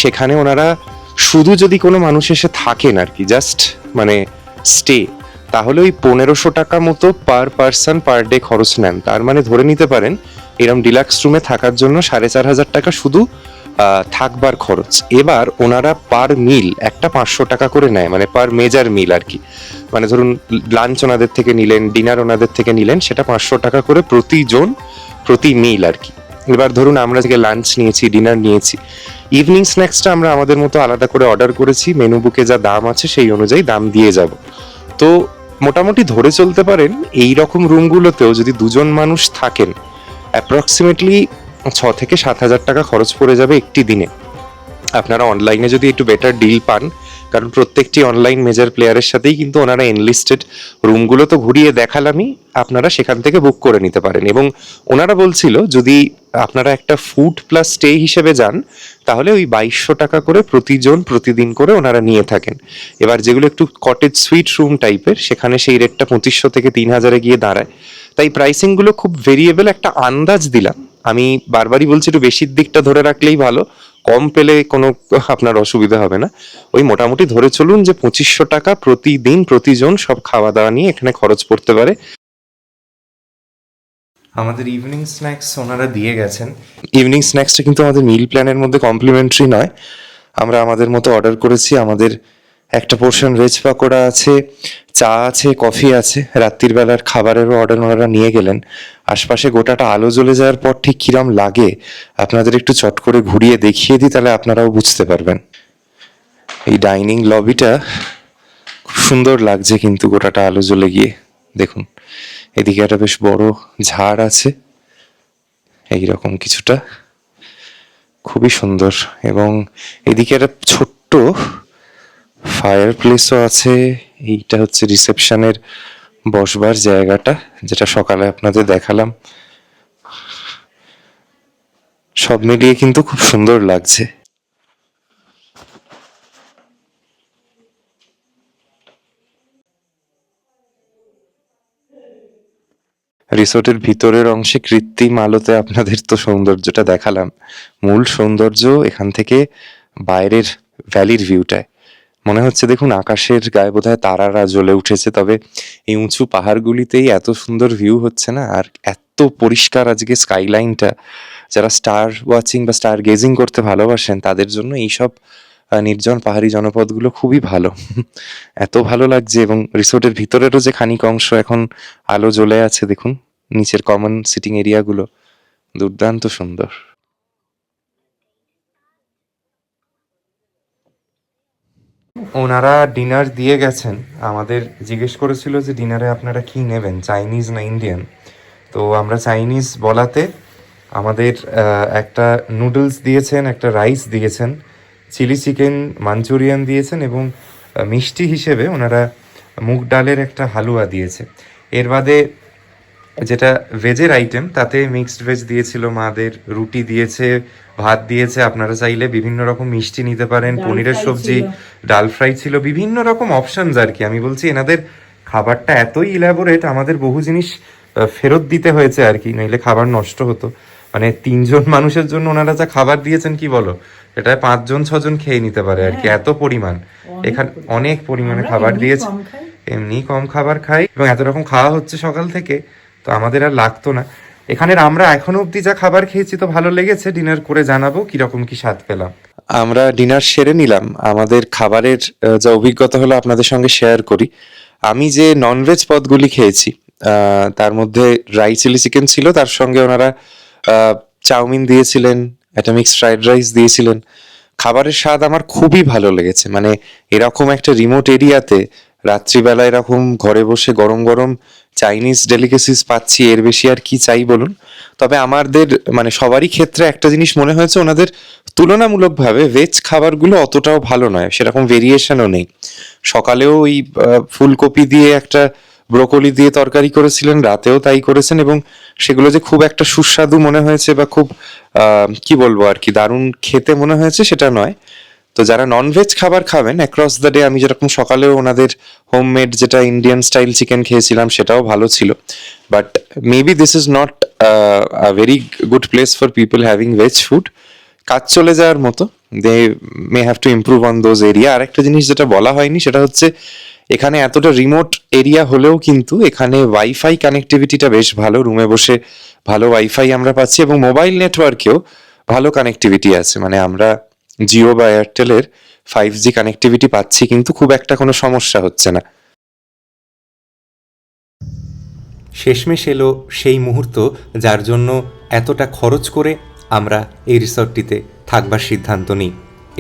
সেখানে ওনারা শুধু যদি কোনো মানুষ এসে থাকেন আর কি, জাস্ট মানে স্টে, তাহলে ওই 1500 টাকা মতো পার পারসন পার ডে খরচ নেন। তার মানে ধরে নিতে পারেন এরম ডিলাক্স রুমে থাকার জন্য 4500 টাকা শুধু থাকবার খরচ। এবার ওনারা পার মিল একটা 500 টাকা করে নেয়, মানে পার মেজার মিল আর কি। মানে ধরুন লাঞ্চ ওনাদের থেকে নিলেন, ডিনার ওনাদের থেকে নিলেন, সেটা 500 টাকা করে প্রতিজন প্রতি মিল আর কি। এবার ধরুন আমরা যে লাঞ্চ নিয়েছি, ডিনার নিয়েছি, ইভিনিং স্ন্যাক্সটা আমরা আমাদের মতো আলাদা করে অর্ডার করেছি, মেনু বুকে যা দাম আছে সেই অনুযায়ী দাম দিয়ে যাব। তো মোটামুটি ধরে চলতে পারেন এই রকম রুমগুলোতেও যদি দুজন মানুষ থাকেন অ্যাপ্রক্সিমেটলি থেকে 7,000 টাকা খরচ পড়ে যাবে একটি দিনে। আপনারা অনলাইনে যদি একটু বেটার ডিল পান, কারণ প্রত্যেকটি অনলাইন মেজর প্লেয়ারের সাথেই কিন্তু ওনারা এনলিস্টেড, রুমগুলো তো ঘুরিয়ে দেখালামই, আপনারা সেখান থেকে বুক করে নিতে পারেন। এবং ওনারা বলছিল যদি আপনারা একটা ফুড প্লাস স্টে হিসেবে যান তাহলে ওই 2200 টাকা করে প্রতিজন প্রতিদিন করে ওনারা নিয়ে থাকেন। এবার যেগুলো একটু কটেজ সুইট রুম টাইপের সেখানে সেই রেটটা 2500 থেকে 3000-এ গিয়ে দাঁড়ায়। তাই প্রাইসিংগুলো খুব ভেরিয়েবল, একটা আন্দাজ দিলাম। আমি বারবারই বলছি একটু বেশির দিকটা ধরে রাখলেই ভালো, কম পেলে কোনো আপনার অসুবিধা হবে না। ওই মোটামুটি ধরে চলুন যে 2500 টাকা প্রতিদিন প্রতিজন সব খাওয়া দাওয়া নিয়ে এখানে খরচ পড়তে পারে। আমাদের ইভিনিং স্ন্যাক্স ওনারা দিয়ে গেছেন। ইভিনিং স্ন্যাক্সটা কিন্তু আমাদের মিল প্ল্যানের মধ্যে কমপ্লিমেন্টারি নয়, আমরা আমাদের মতো অর্ডার করেছি। আমাদের একটা পোর্শন ভেজ পাকোড়া আছে, চা আছে, কফি আছে। রাত্রির বেলার খাবারেরও অর্ডার ওনারা নিয়ে গেলেন। আশপাশে গোটাটা আলো জ্বলে যাওয়ার পর ঠিক কিরম লাগে আপনাদের একটু চট করে ঘুরিয়ে দেখিয়ে দিই, তাহলে আপনারাও বুঝতে পারবেন। এই ডাইনিং লবিটা খুব সুন্দর লাগছে কিন্তু গোটাটা আলো জ্বলে গিয়ে। দেখুন এদিকে একটা বেশ বড় ঝাড় আছে, এইরকম কিছুটা, খুবই সুন্দর। এবং এদিকে একটা ছোট্ট ফায়ার প্লেসও আছে। এইটা হচ্ছে রিসেপশনের বসবার জায়গাটা, যেটা সকালে আপনাদের দেখালাম। সব মিলিয়ে কিন্তু খুব সুন্দর লাগছে। রিসোর্টের ভিতরের অংশে কৃত্রিম আলোতে আপনাদের তো সৌন্দর্যটা দেখালাম, মূল সৌন্দর্য এখান থেকে বাইরের ভ্যালির ভিউটায় মনে হচ্ছে। দেখুন আকাশের গায়ে বোধহয় তারারা জ্বলে উঠেছে, তবে এই উঁচু পাহাড়গুলিতেই এত সুন্দর ভিউ হচ্ছে না, আর এত পরিষ্কার আজকে স্কাইলাইনটা। যারা স্টার ওয়াচিং বা স্টার গেজিং করতে ভালোবাসেন তাদের জন্য এইসব নির্জন পাহাড়ি জনপদগুলো খুবই ভালো। এত ভালো লাগছে। এবং রিসোর্টের ভিতরেরও যে খানিক অংশ এখন আলো জ্বলে আছে, দেখুন নিচের কমন সিটিং এরিয়াগুলো দুর্দান্ত সুন্দর। ওনারা ডিনার দিয়ে গেছেন। আমাদের জিজ্ঞেস করেছিল যে ডিনারে আপনারা কি নেবেন, চাইনিজ না ইন্ডিয়ান। তো আমরা চাইনিজ বলাতে আমাদের একটা নুডলস দিয়েছেন, একটা রাইস দিয়েছেন, চিলি চিকেন মাঞ্চুরিয়ান দিয়েছেন, এবং মিষ্টি হিসেবে ওনারা মুগ ডালের একটা হালুয়া দিয়েছে। এর বাদে যেটা ভেজের আইটেম তাতে মিক্সড ভেজ দিয়েছিল মাদের, রুটি দিয়েছে, ভাত দিয়েছে। আপনারা চাইলে বিভিন্ন রকম মিষ্টি নিতে পারেন, ডাল পনিরের ফ্রাই সবজি, ছিল। ডাল ফ্রাই ছিল, বিভিন্ন রকম অপশনস আর কি। আমি বলছি এনাদের খাবারটা এতই ইলাবোরেট, আমাদের বহু জিনিস ফেরত দিতে হয়েছে আর কি, নইলে খাবার নষ্ট হতো। মানে 3 জন মানুষের জন্য ওনারা যা খাবার দিয়েছেন কি বলো, এটা 5-6 জন খেয়ে নিতে পারে আর কি, এত পরিমাণ। এখানে অনেক পরিমাণে আমরা খাবার এমনি দিয়েছে, কম খাই। এমনি কম খাবার খাই, এবং এত রকম খাওয়া হচ্ছে সকাল থেকে, তো আমাদের আর লাগতো না। এখানের আমরা এখনো অবধি যা খাবার খেয়েছি তো ভালো লেগেছে। ডিনার করে জানাবো কিরকম কি স্বাদ পেলাম। আমরা ডিনার সেরে নিলাম, আমাদের খাবারের যা অভিজ্ঞতা হলো আপনাদের সঙ্গে শেয়ার করি। আমি যে ননভেজ পদগুলি খেয়েছি তার মধ্যে ড্রাই চিলি চিকেন ছিল, তার সঙ্গে ওনারা চাউমিন দিয়েছিলেন, একটা মিক্সড ফ্রাইড রাইস দিয়েছিলেন। খাবারের স্বাদ আমার খুবই ভালো লেগেছে। মানে এরকম একটা রিমোট এরিয়াতে রাত্রিবেলা এরকম ঘরে বসে গরম গরম চাইনিজ ডেলিকেসিস পাচ্ছি, এর বেশি আর কি চাই বলুন। তবে আমাদের মানে সবারই ক্ষেত্রে একটা জিনিস মনে হয়েছে, ওনাদের তুলনামূলকভাবে ভেজ খাবারগুলো অতটাও ভালো নয়, সেরকম ভেরিয়েশনও নেই। সকালেও ওই ফুলকপি দিয়ে একটা ব্রোকলি দিয়ে তরকারি করেছিলেন, রাতেও তাই করেছেন, এবং সেগুলো যে খুব একটা সুস্বাদু মনে হয়েছে বা খুব কি বলবো আর কি দারুণ খেতে মনে হয়েছে সেটা নয়। তো যারা ননভেজ খাবার খাবেন অ্যাক্রস দ্য ডে, আমি যেরকম সকালেও ওনাদের হোমমেড যেটা ইন্ডিয়ান স্টাইল চিকেন খেয়েছিলাম সেটাও ভালো ছিল। But maybe this is not a very good place for people having veg food. কাজ চলে যাওয়ার মতো, they may have to improve on those area. আর একটা জিনিস যেটা বলা হয়নি সেটা হচ্ছে এখানে এতটা রিমোট এরিয়া হলেও কিন্তু এখানে ওয়াইফাই কানেক্টিভিটিটা বেশ ভালো। রুমে বসে ভালো ওয়াইফাই আমরা পাচ্ছি, এবং মোবাইল নেটওয়ার্কেও ভালো কানেক্টিভিটি আছে। মানে আমরা জিও বা এয়ারটেলের 5G কানেক্টিভিটি পাচ্ছি, কিন্তু খুব একটা কোনো সমস্যা হচ্ছে না। শেষমেশ এলো সেই মুহূর্ত যার জন্য এতটা খরচ করে আমরা এই রিসর্টটিতে থাকবার সিদ্ধান্ত নিই।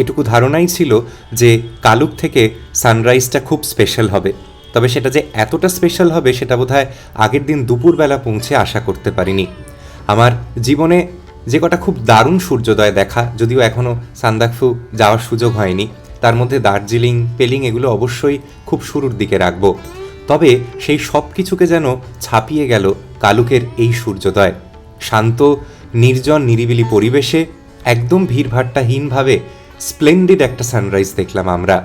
এটুকু ধারণাই ছিল যে কালুক থেকে সানরাইজটা খুব স্পেশাল হবে, তবে সেটা যে এতটা স্পেশাল হবে সেটা বোধহয় আগের দিন দুপুরবেলা পৌঁছে আশা করতে পারিনি। আমার জীবনে যে কটা খুব দারুণ সূর্যোদয় দেখা, যদিও এখনও সান্দাকফু যাওয়ার সুযোগ হয়নি, তার মধ্যে দার্জিলিং, পেলিং এগুলো অবশ্যই খুব শুরুর দিকে রাখব। তবে সেই সব কিছুকে যেন ছাপিয়ে গেল কালুকের এই সূর্যোদয়। শান্ত, নির্জন, নিরিবিলি পরিবেশে একদম ভিড়ভাট্টাহীনভাবে স্প্লেন্ডিড একটা সানরাইজ দেখলাম আমরা।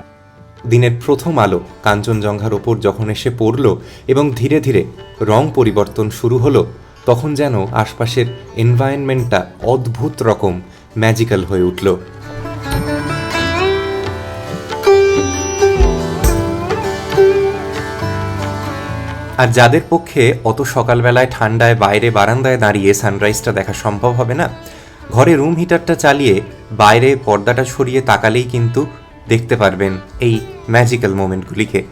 দিনের প্রথম আলো কাঞ্চনজঙ্ঘার ওপর যখন এসে পড়ল এবং ধীরে ধীরে রং পরিবর্তন শুরু হলো, তখন যেন আশপাশের এনভায়রনমেন্টটা অদ্ভুত রকম ম্যাজিক্যাল হয়ে উঠল। আর যাদের পক্ষে অত সকালবেলায় ঠান্ডায় বাইরে বারান্দায় দাঁড়িয়ে সানরাইজটা দেখা সম্ভব হবে না, ঘরে রুম হিটারটা চালিয়ে বাইরে পর্দাটা সরিয়ে তাকালেই কিন্তু দেখতে পারবেন এই ম্যাজিক্যাল মোমেন্টগুলিকে।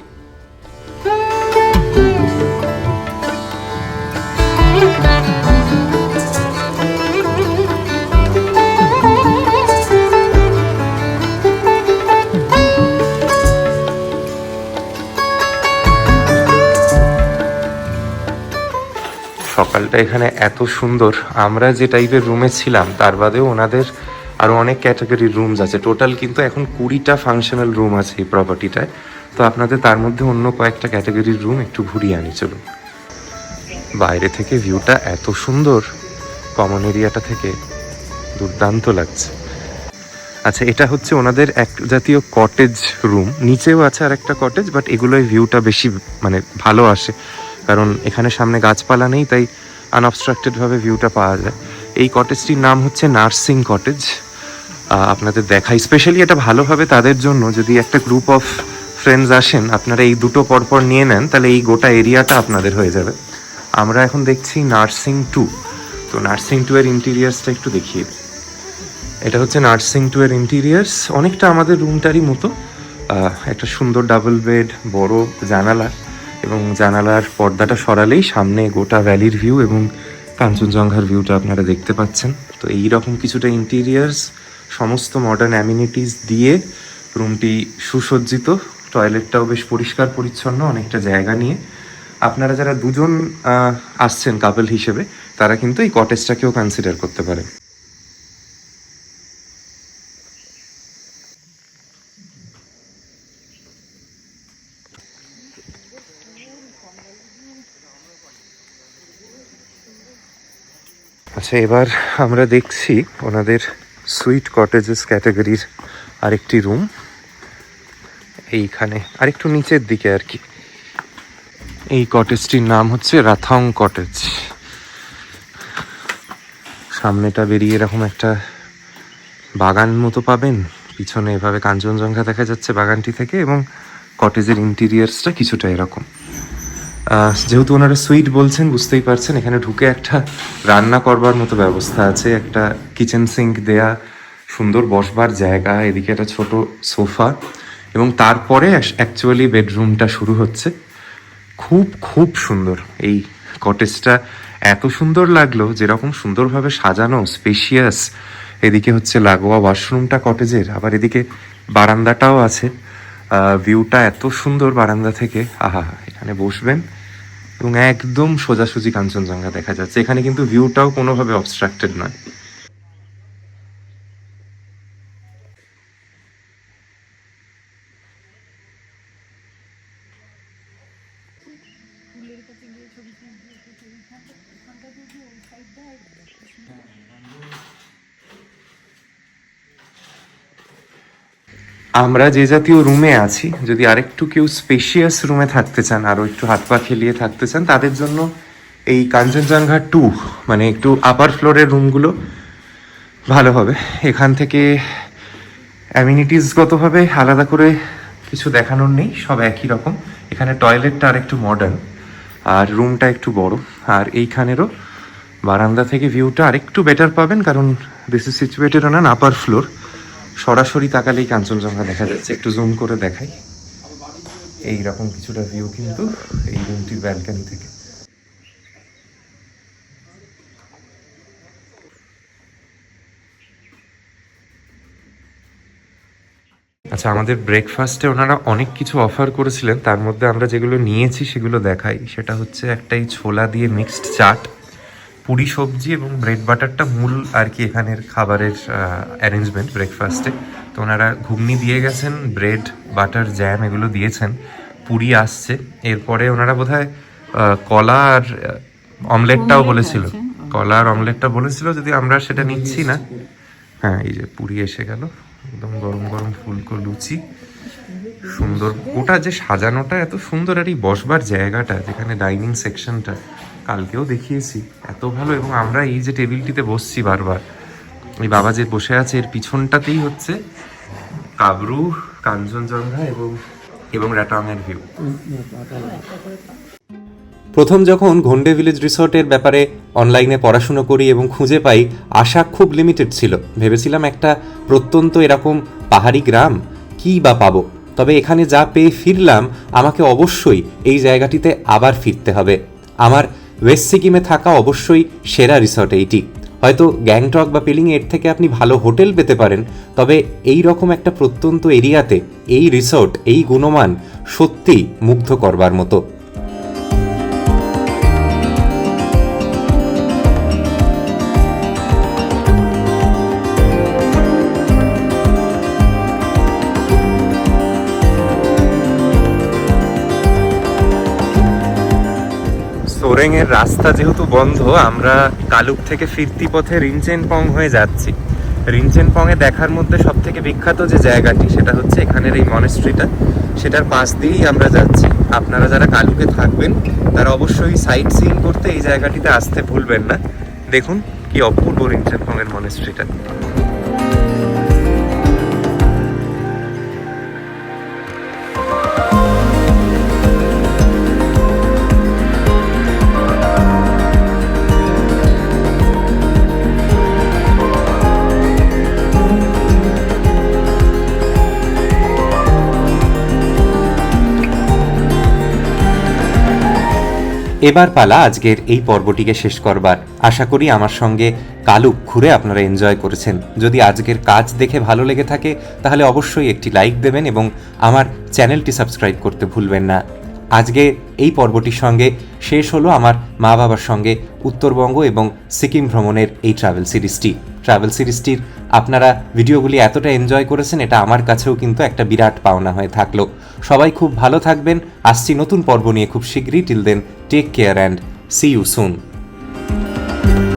সকালটা এখানে এত সুন্দর, আমরা যে টাইপের রুমে ছিলাম তার বাদেও ওনাদের আরও অনেক ক্যাটাগরির রুমস আছে। টোটাল কিন্তু এখন 20টা ফাংশনাল রুম আছে এই প্রপার্টিটায়। তো আপনাদের তার মধ্যে অন্য কয়েকটা ক্যাটাগরির রুম একটু ঘুরিয়ে আনি চলুন। বাইরে থেকে ভিউটা এত সুন্দর, কমন এরিয়াটা থেকে দুর্দান্ত লাগছে। আচ্ছা, এটা হচ্ছে ওনাদের এক জাতীয় কটেজ রুম, নিচেও আছে আর একটা কটেজ, বাট এগুলোয় ভিউটা বেশি মানে ভালো আসে, কারণ এখানে সামনে গাছপালা নেই, তাই আনঅবস্ট্রাক্টেডভাবে ভিউটা পাওয়া যায়। এই কটেজটির নাম হচ্ছে নার্সিং কটেজ। আপনাদের দেখাই, স্পেশালি এটা ভালো হবে তাদের জন্য যদি একটা গ্রুপ অফ ফ্রেন্ডস আসেন, আপনারা এই দুটো পরপর নিয়ে নেন, তাহলে এই গোটা এরিয়াটা আপনাদের হয়ে যাবে। আমরা এখন দেখছি নার্সিং 2। তো নার্সিং 2 এর ইন্টেরিয়ার্সটা একটু দেখিয়ে দিই। এটা হচ্ছে নার্সিং 2 এর ইন্টেরিয়ার্স, অনেকটা আমাদের রুমটারই মতো। একটা সুন্দর ডাবল বেড, বড় জানালা, এবং জানালার পর্দাটা সরালেই সামনে গোটা ভ্যালির ভিউ এবং কাঞ্চনজঙ্ঘার ভিউটা আপনারা দেখতে পাচ্ছেন। তো এই রকম কিছুটা ইন্টেরিয়ার্স, সমস্ত মডার্ন অ্যামিনিটিস দিয়ে রুমটি সুসজ্জিত। টয়লেটটাও বেশ পরিষ্কার পরিচ্ছন্ন, অনেকটা জায়গা নিয়ে। আপনারা যারা দুজন আসছেন কাপল হিসেবে, তারা কিন্তু এই কটেজটাকেও কনসিডার করতে পারেন। আচ্ছা, এবার আমরা দেখছি ওনাদের সুইট কটেজেস ক্যাটাগরির আরেকটি রুম, এইখানে আরেকটু নিচের দিকে আর কি। এই কটেজটির নাম হচ্ছে রাথং কটেজ। সামনেটা বেরিয়ে এরকম একটা বাগান মতো পাবেন, পিছনে এভাবে কাঞ্চনজঙ্ঘা দেখা যাচ্ছে বাগানটি থেকে, এবং কটেজের ইন্টেরিয়ার্সটা কিছুটা এরকম। যেহেতু ওনারা সুইট বলছেন, বুঝতেই পারছেন এখানে ঢুকে একটা রান্না করবার মতো ব্যবস্থা আছে, একটা কিচেন সিঙ্ক দেয়া, সুন্দর বসবার জায়গা, এদিকে একটা ছোট সোফা, এবং তারপরে অ্যাকচুয়ালি বেডরুমটা শুরু হচ্ছে। খুব খুব সুন্দর এই কটেজটা, এত সুন্দর লাগলো, যেরকম সুন্দরভাবে সাজানো, স্পেশিয়াস। এদিকে হচ্ছে লাগোয়া ওয়াশরুমটা কটেজের, আবার এদিকে বারান্দাটাও আছে। ভিউটা এত সুন্দর বারান্দা থেকে, আহা, এখানে বসবেন এবং একদম সোজাসুজি কাঞ্চনজঙ্ঘা দেখা যাচ্ছে। এখানে কিন্তু ভিউটাও কোনোভাবে অবস্ট্রাক্টেড নয়। আমরা যে জাতীয় রুমে আছি, যদি আরেকটু কেউ স্পেশিয়াস রুমে থাকতে চান, আরও একটু হাত পা খেলিয়ে থাকতে চান, তাদের জন্য এই কাঞ্চনজঙ্ঘা 2 মানে একটু আপার ফ্লোরের রুমগুলো ভালো হবে। এখান থেকে অ্যামিনিটিসগতভাবে আলাদা করে কিছু দেখানোর নেই, সব একই রকম। এখানে টয়লেটটা আর একটু মডার্ন, আর রুমটা একটু বড়, আর এইখানেরও বারান্দা থেকে ভিউটা আরেকটু বেটার পাবেন, কারণ this is situated on an upper floor. সরাসরি তাকালেই কাঞ্চনজঙ্ঘা দেখা যাচ্ছে। একটু জুম করে দেখাই, এইরকম কিছুটা ভিউ কিন্তু এই রুমটির ব্যালকনি থেকে। আচ্ছা, আমাদের ব্রেকফাস্টে ওনারা অনেক কিছু অফার করেছিলেন, তার মধ্যে আমরা যেগুলো নিয়েছি সেগুলো দেখাই। সেটা হচ্ছে একটা এই ছোলা দিয়ে মিক্সড চাট, পুরি সবজি এবং ব্রেড বাটারটা মূল আর কি এখানের খাবারের অ্যারেঞ্জমেন্ট ব্রেকফাস্টে। তো ওনারা ঘুগনি দিয়ে গেছেন, ব্রেড বাটার জ্যাম এগুলো দিয়েছেন, পুরি আসছে, এরপরে ওনারা বোধহয় কলা আর অমলেটটাও বলেছিল, কলা আর অমলেটটা বলেছিল, যদি আমরা সেটা নিচ্ছি না। হ্যাঁ, এই যে পুরি এসে গেল, একদম গরম গরম ফুলকো লুচি, সুন্দর ওটা যে সাজানোটা এত সুন্দর, আর এই বসবার জায়গাটা যেখানে ডাইনিং সেকশনটা কালকেও দেখিয়েছি এত ভালো। এবং আমরা এই যে টেবিলটিতে বসছি বারবার, এই বাবা যে বসে আছে এর পিছনটাতেই হচ্ছে কাবরু, কাঞ্চনজঙ্ঘা এবং রাটাংয়ের ভিউ। প্রথম যখন ঘন্ডে ভিলেজ রিসর্টের ব্যাপারে অনলাইনে পড়াশুনো করি এবং খুঁজে পাই, আশা খুব লিমিটেড ছিল। ভেবেছিলাম একটা প্রত্যন্ত এরকম পাহাড়ি গ্রাম, কী বা পাবো। তবে এখানে যা পেয়ে ফিরলাম, আমাকে অবশ্যই এই জায়গাটিতে আবার ফিরতে হবে। আমার ওয়েস্ট সিকিমে থাকা অবশ্যই সেরা রিসর্ট এইটি। হয়তো গ্যাংটক বা পেলিং এর থেকে আপনি ভালো হোটেল পেতে পারেন, তবে এই রকম একটা প্রত্যন্ত এরিয়াতে এই রিসর্ট, এই গুণমান সত্যিই মুগ্ধ করবার মতো। সোরেংয়ের রাস্তা যেহেতু বন্ধ, আমরা কালুক থেকে ফিরতি পথে রিনচেনপং হয়ে যাচ্ছি। রিনচেনপংয়ে দেখার মধ্যে সব থেকে বিখ্যাত যে জায়গাটি, সেটা হচ্ছে এখানের এই মনেস্ট্রিটা, সেটার পাশ দিয়েই আমরা যাচ্ছি। আপনারা যারা কালুকে থাকবেন তারা অবশ্যই সাইট সিইং করতে এই জায়গাটিতে আসতে ভুলবেন না। দেখুন কি অপূর্ব রিনচেনপংয়ের মনেস্ট্রিটা। এবার পালা আজকের এই পর্বটিকে শেষ করবার। আশা করি আমার সঙ্গে কালুক ঘুরে আপনারা এনজয় করেছেন। যদি আজকের কাজ দেখে ভালো লেগে থাকে তাহলে অবশ্যই একটি লাইক দেবেন এবং আমার চ্যানেলটি সাবস্ক্রাইব করতে ভুলবেন না। আজকে এই পর্বটির সঙ্গে শেষ হলো আমার মা বাবার সঙ্গে উত্তরবঙ্গ এবং সিকিম ভ্রমণের এই ট্রাভেল সিরিজটির আপনারা ভিডিওগুলি এতটা এনজয় করেছেন, এটা আমার কাছেও কিন্তু একটা বিরাট পাওনা হয়ে থাকলো। সবাই খুব ভালো থাকবেন। আসছি নতুন পর্ব নিয়ে খুব শীঘ্রই। Till then, take care and see you soon.